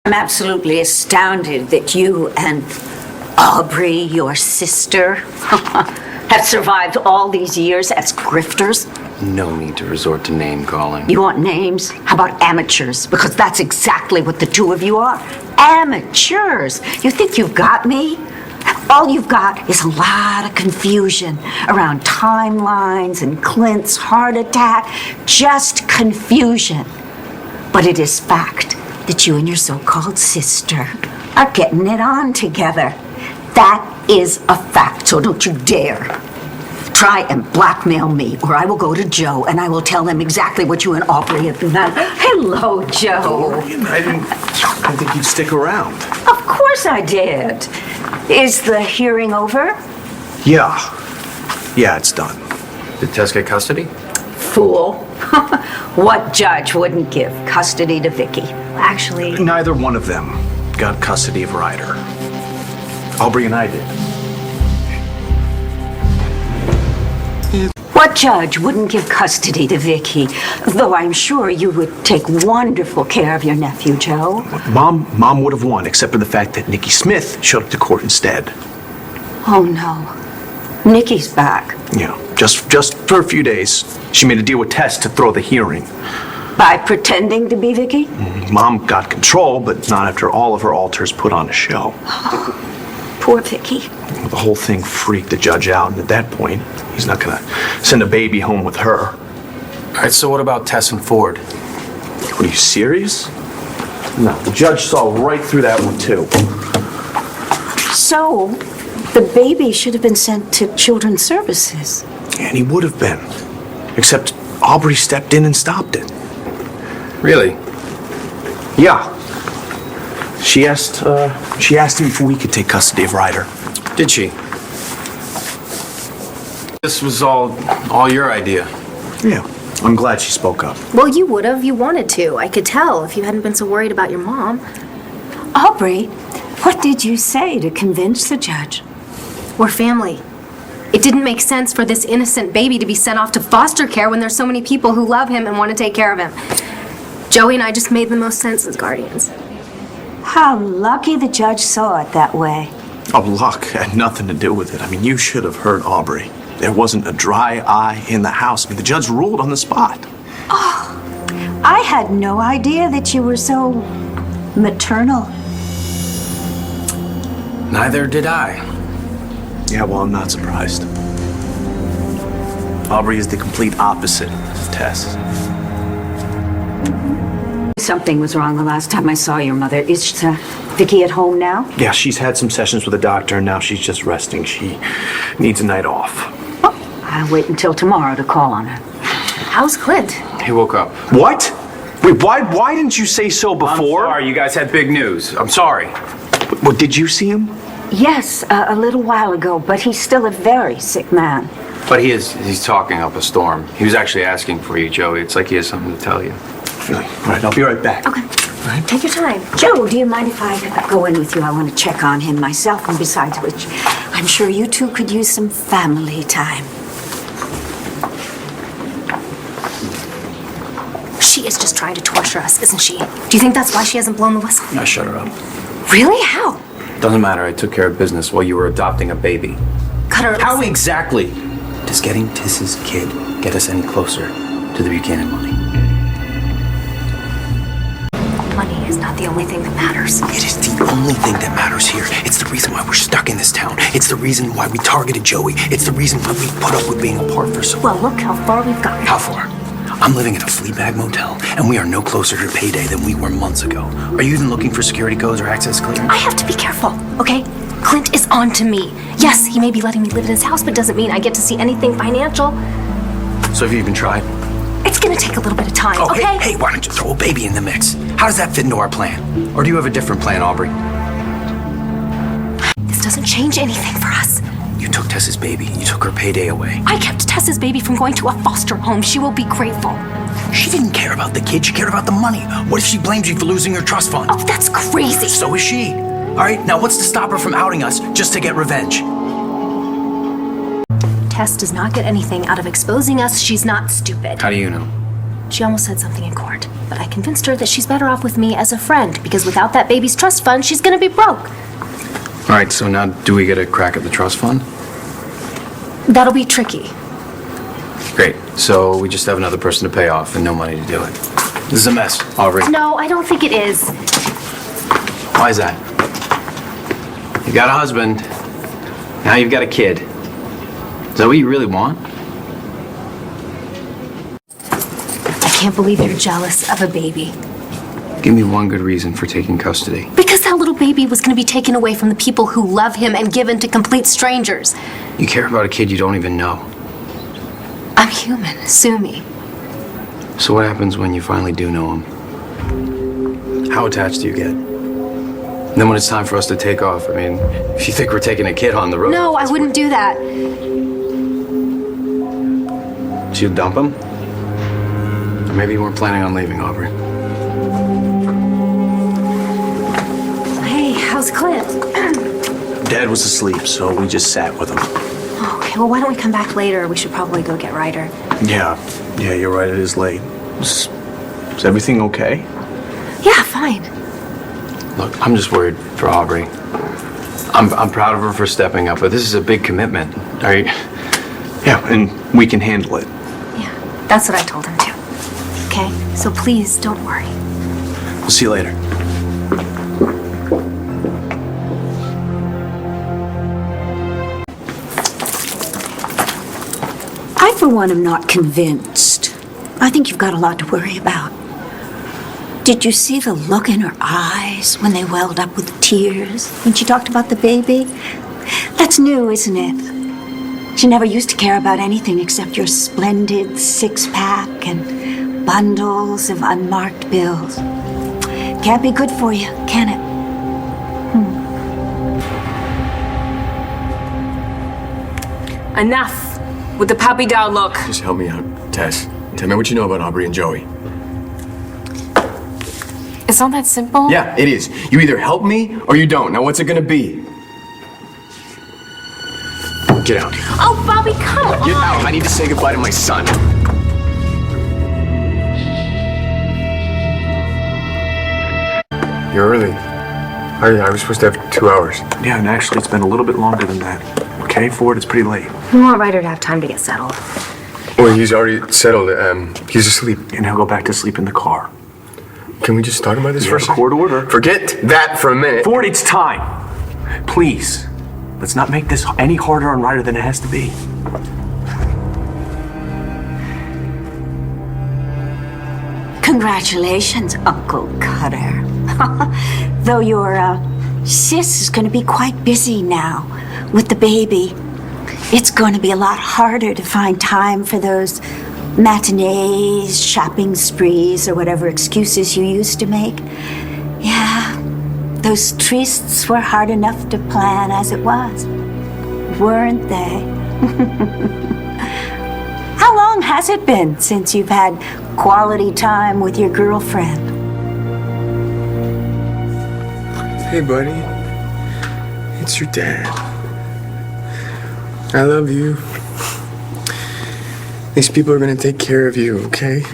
I'm absolutely astounded that you and Aubrey, your sister, have survived all these years as grifters. No need to resort to name calling. You want names? How about amateurs? Because that's exactly what the two of you are. Amateurs. You think you've got me? All you've got is a lot of confusion around timelines and Clint's heart attack. Just confusion. But it is fact that you and your so-called sister are getting it on together. That is a fact, so don't you dare try and blackmail me, or I will go to Joe and I will tell him exactly what you and Aubrey have done. Hello, Joe. I didn't think you'd stick around. Of course I did. Is the hearing over? Yeah, it's done. Did Tess get custody? Fool. What judge wouldn't give custody to Vicky? Actually, Neither one of them got custody of Ryder. Aubrey and I did. what judge wouldn't give custody to Vicky? Though I'm sure you would take wonderful care of your nephew, Joe. Mom would have won, except for the fact that Nikki Smith showed up to court instead. Oh, no. Nikki's back. Yeah, just for a few days. She made a deal with Tess to throw the hearing. By pretending to be Vicky? Mom got control, but not after all of her alters put on a show. Poor Vicky. The whole thing freaked the judge out, and at that point, he's not gonna send a baby home with her. All right, so what about Tess and Ford? What, are you serious? No, the judge saw right through that one, too. So, the baby should have been sent to Children's Services. And he would have been. Except Aubrey stepped in and stopped it. Really? Yeah. She asked him if we could take custody of Ryder. Did she? This was all your idea. Yeah. I'm glad she spoke up. Well, you would have. You wanted to. I could tell if you hadn't been so worried about your mom. Aubrey, what did you say to convince the judge? We're family. It didn't make sense for this innocent baby to be sent off to foster care when there's so many people who love him and want to take care of him. Joey and I just made the most sense as guardians. How lucky the judge saw it that way. Oh, luck had nothing to do with it. I mean, you should have heard Aubrey. There wasn't a dry eye in the house. I mean, the judge ruled on the spot. Oh, I had no idea that you were so maternal. Neither did I. Yeah, well, I'm not surprised. Aubrey is the complete opposite of Tess. Something was wrong the last time I saw your mother. Is Vicky at home now? Yeah, she's had some sessions with the doctor, and now she's just resting. She needs a night off. Oh, I'll wait until tomorrow to call on her. How's Clint? He woke up. What? Wait, why didn't you say so before? I'm sorry, you guys had big news. I'm sorry. What, did you see him? Yes, a little while ago, but he's still a very sick man. But he's talking up a storm. He was actually asking for you, Joey. It's like he has something to tell you. Really? All right, I'll be right back. Okay. Right. Take your time. Joe, do you mind if I go in with you? I want to check on him myself, and besides which, I'm sure you two could use some family time. She is just trying to torture us, isn't she? Do you think that's why she hasn't blown the whistle? Now shut her up. Really? How? Doesn't matter. I took care of business while you were adopting a baby. Cut her. How exactly does getting Tiss's kid get us any closer to the Buchanan money? Money is not the only thing that matters. It is the only thing that matters here. It's the reason why we're stuck in this town. It's the reason why we targeted Joey. It's the reason why we put up with being apart for so long. Well, look how far we've gotten. How far? I'm living in a Fleabag motel, and we are no closer to payday than we were months ago. Are you even looking for security codes or access clearance? I have to be careful, okay? Clint is on to me. Yes, he may be letting me live in his house, but doesn't mean I get to see anything financial. So have you even tried? It's gonna take a little bit of time, Oh, okay? hey, why don't you throw a baby in the mix? How does that fit into our plan? Or do you have a different plan, Aubrey? This doesn't change anything for us. You took Tess's baby. You took her payday away. I kept Tess's baby from going to a foster home. She will be grateful. She didn't care about the kid. She cared about the money. What if she blames you for losing her trust fund? Oh, that's crazy. So is she. All right, now what's to stop her from outing us just to get revenge? Tess does not get anything out of exposing us. She's not stupid. How do you know? She almost said something in court, but I convinced her that she's better off with me as a friend, because without that baby's trust fund, she's gonna be broke. All right, so now do we get a crack at the trust fund? That'll be tricky. Great. So we just have another person to pay off and no money to do it. This is a mess, Aubrey. No, I don't think it is. Why is that? You got a husband. Now you've got a kid. Is that what you really want? I can't believe you're jealous of a baby. Give me one good reason for taking custody. Because that little baby was gonna be taken away from the people who love him and given to complete strangers. You care about a kid you don't even know. I'm human. Sue me. So what happens when you finally do know him? How attached do you get? And then when it's time for us to take off, I mean, if you think we're taking a kid on the road... No, I wouldn't do that. So you dump him? Or maybe you weren't planning on leaving, Aubrey. Hey, how's Clint? Dad was asleep, so we just sat with him. Okay, well, why don't we come back later? We should probably go get Ryder. Yeah, you're right, it is late. Is everything okay? Yeah, fine. Look, I'm just worried for Aubrey. I'm proud of her for stepping up, but this is a big commitment, all right? Yeah, and we can handle it. Yeah, that's what I told him too. Okay, so please don't worry. We'll see you later. I, for one, am not convinced. I think you've got a lot to worry about. Did you see the look in her eyes when they welled up with tears when she talked about the baby? That's new, isn't it? She never used to care about anything except your splendid six-pack and bundles of unmarked bills. Can't be good for you, can it? Enough with the puppy dog look. Just help me out, Tess. Tell me what you know about Aubrey and Joey. It's not that simple. Yeah, it is. You either help me or you don't. Now what's it gonna be? Get out. Oh, Bobby, come on. Get out. I need to say goodbye to my son. You're early. I was supposed to have 2 hours. Yeah, and actually it's been a little bit longer than that. Okay, Ford, it's pretty late. We want Ryder to have time to get settled. Well, he's already settled. He's asleep. And he'll go back to sleep in the car. Can we just talk about this You for a have a second? court order. Forget that for a minute. Ford, it's time. Please, let's not make this any harder on Ryder than it has to be. Congratulations, Uncle Cutter. Though your sis is going to be quite busy now with the baby, it's going to be a lot harder to find time for those matinees, shopping sprees, or whatever excuses you used to make. Yeah, those trysts were hard enough to plan as it was, weren't they? How long has it been since you've had quality time with your girlfriend? Hey, buddy. It's your dad. I love you. These people are gonna take care of you, okay?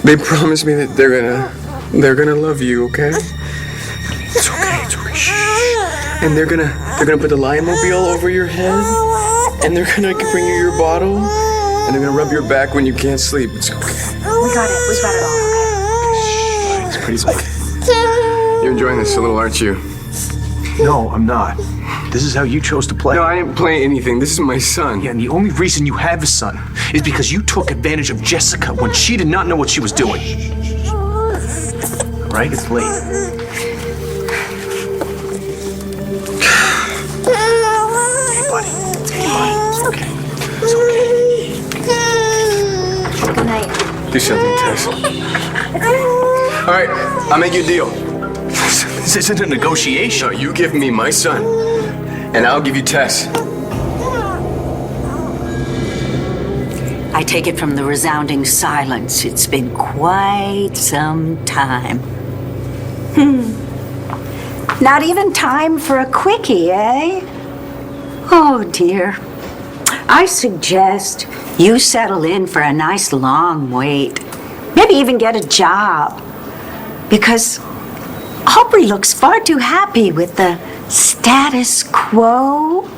They promised me that they're gonna love you, okay? It's okay, it's okay. Shh. And they're gonna put the Lion Mobile over your head, and they're gonna bring you your bottle, and they're gonna rub your back when you can't sleep. It's okay. We got it. We've got it all. It's pretty late. You're enjoying this a little, aren't you? No, I'm not. This is how you chose to play. No, I didn't play anything. This is my son. Yeah, and the only reason you have a son is because you took advantage of Jessica when she did not know what she was doing. Right? It's late. Hey, buddy. It's okay. It's okay. Good night. Do something, Tess. All right, I'll make you a deal. This isn't a negotiation. No, you give me my son, and I'll give you Tess. I take it from the resounding silence. It's been quite some time. Not even time for a quickie, eh? Oh, dear. I suggest you settle in for a nice long wait. Maybe even get a job. Because Aubrey looks far too happy with the status quo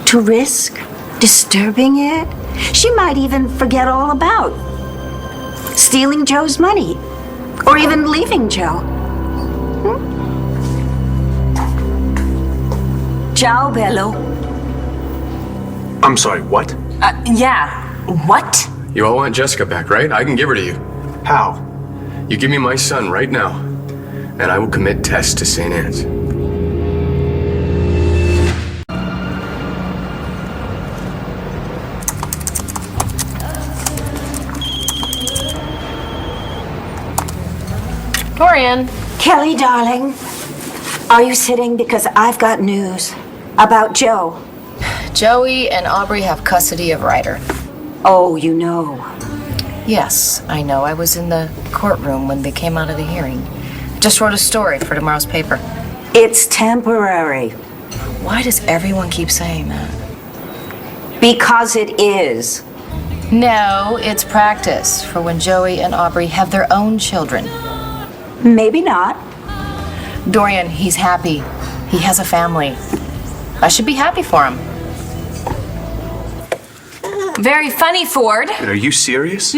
to risk disturbing it. She might even forget all about stealing Joe's money or even leaving Joe. Ciao, bello. I'm sorry, what? Yeah. What? You all want Jessica back, right? I can give her to you. How? You give me my son right now, and I will commit Tess to St. Anne's. Dorian. Kelly, darling, are you sitting? Because I've got news about Joe. Joey and Aubrey have custody of Ryder. Oh, you know. Yes, I know. I was in the courtroom when they came out of the hearing. Just wrote a story for tomorrow's paper. It's temporary. Why does everyone keep saying that? Because it is. No, it's practice for when Joey and Aubrey have their own children. Maybe not. Dorian, he's happy. He has a family. I should be happy for him. Very funny, Ford. Are you serious?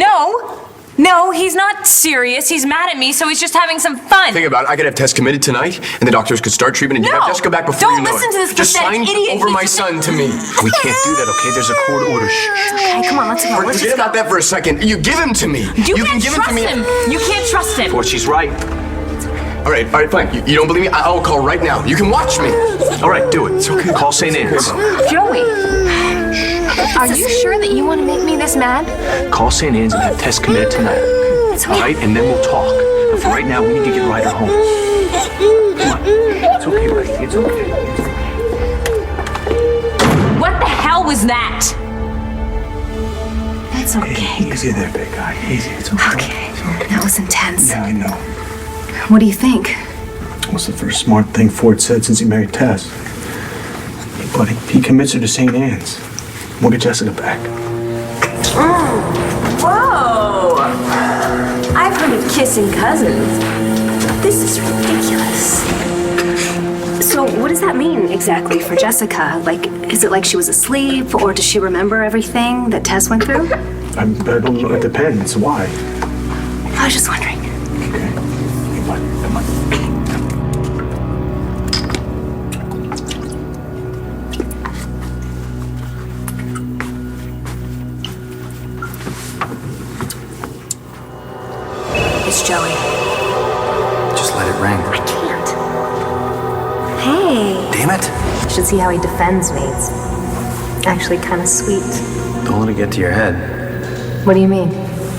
No, he's not serious. He's mad at me, so he's just having some fun. Think about it. I could have Tess committed tonight, and the doctors could start treatment, and you No! have Jessica back before Don't you know listen it. to this Just pathetic sign idiot. over He's my just- son to me. We can't do that, okay? There's a court order. Okay, come on, let's go. Let's Forget just go. about that for a second. You give him to me. You can can't give trust him to me. him. You can't trust him. Ford, she's right. All right, fine. You don't believe me? I'll call right now. You can watch me. All right, do it. It's okay. Call St. Anne's. Joey. Are you sure that you want to make me this mad? Call St. Anne's and have Tess committed tonight. All right, and then we'll talk. But for right now, we need to get Ryder home. Come on. It's okay, buddy. It's okay. What the hell was that? That's okay. Easy there, big guy. Easy. It's okay. Okay, that was intense. Yeah, I know. What do you think? What's the first smart thing Ford said since he married Tess? Hey, buddy, he commits her to St. Anne's. We'll get Jessica back. Whoa! I've heard of kissing cousins. This is ridiculous. So what does that mean exactly for Jessica? Like, is it like she was asleep, or does she remember everything that Tess went through? I don't know. It depends. Why? I was just wondering. Okay. Hey, buddy, come on. It's Joey. Just let it ring. Can't. Hey. Damn it. You should see how he defends me. It's actually kind of sweet. Don't let it get to your head. What do you mean?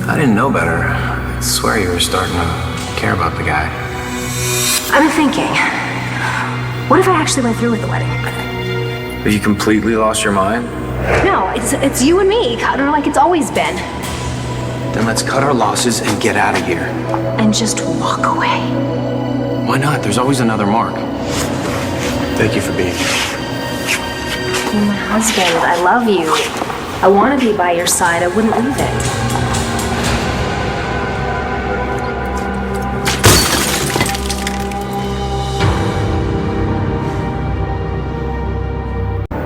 I didn't know better. I swear you were starting to care about the guy. I've been thinking. What if I actually went through with the wedding? Have you completely lost your mind? No, it's you and me, kind of like it's always been. Then let's cut our losses and get out of here. And just walk away. Why not? There's always another Mark. Thank you for being here. You're my husband. I love you. I want to be by your side. I wouldn't leave it.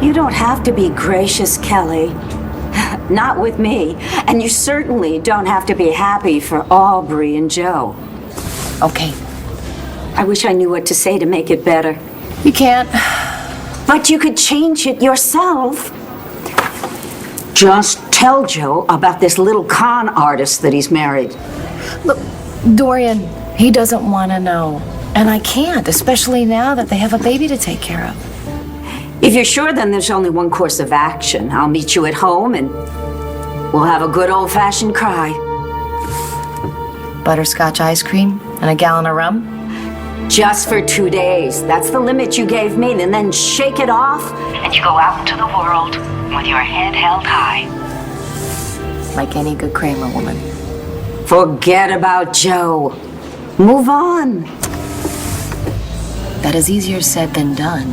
You don't have to be gracious, Kelly. Not with me. And you certainly don't have to be happy for Aubrey and Joe. Okay, I wish I knew what to say to make it better. you can't. But you could change it yourself. Just tell Joe about this little con artist that he's married. Look, Dorian, he doesn't want to know. And I can't, especially now that they have a baby to take care of. If you're sure, then there's only one course of action. I'll meet you at home and we'll have a good old-fashioned cry. Butterscotch ice cream and a gallon of rum? Just for 2 days. That's the limit you gave me. And then shake it off, and you go out into the world with your head held high. Like any good Kramer woman. Forget about Joe. Move on. That is easier said than done.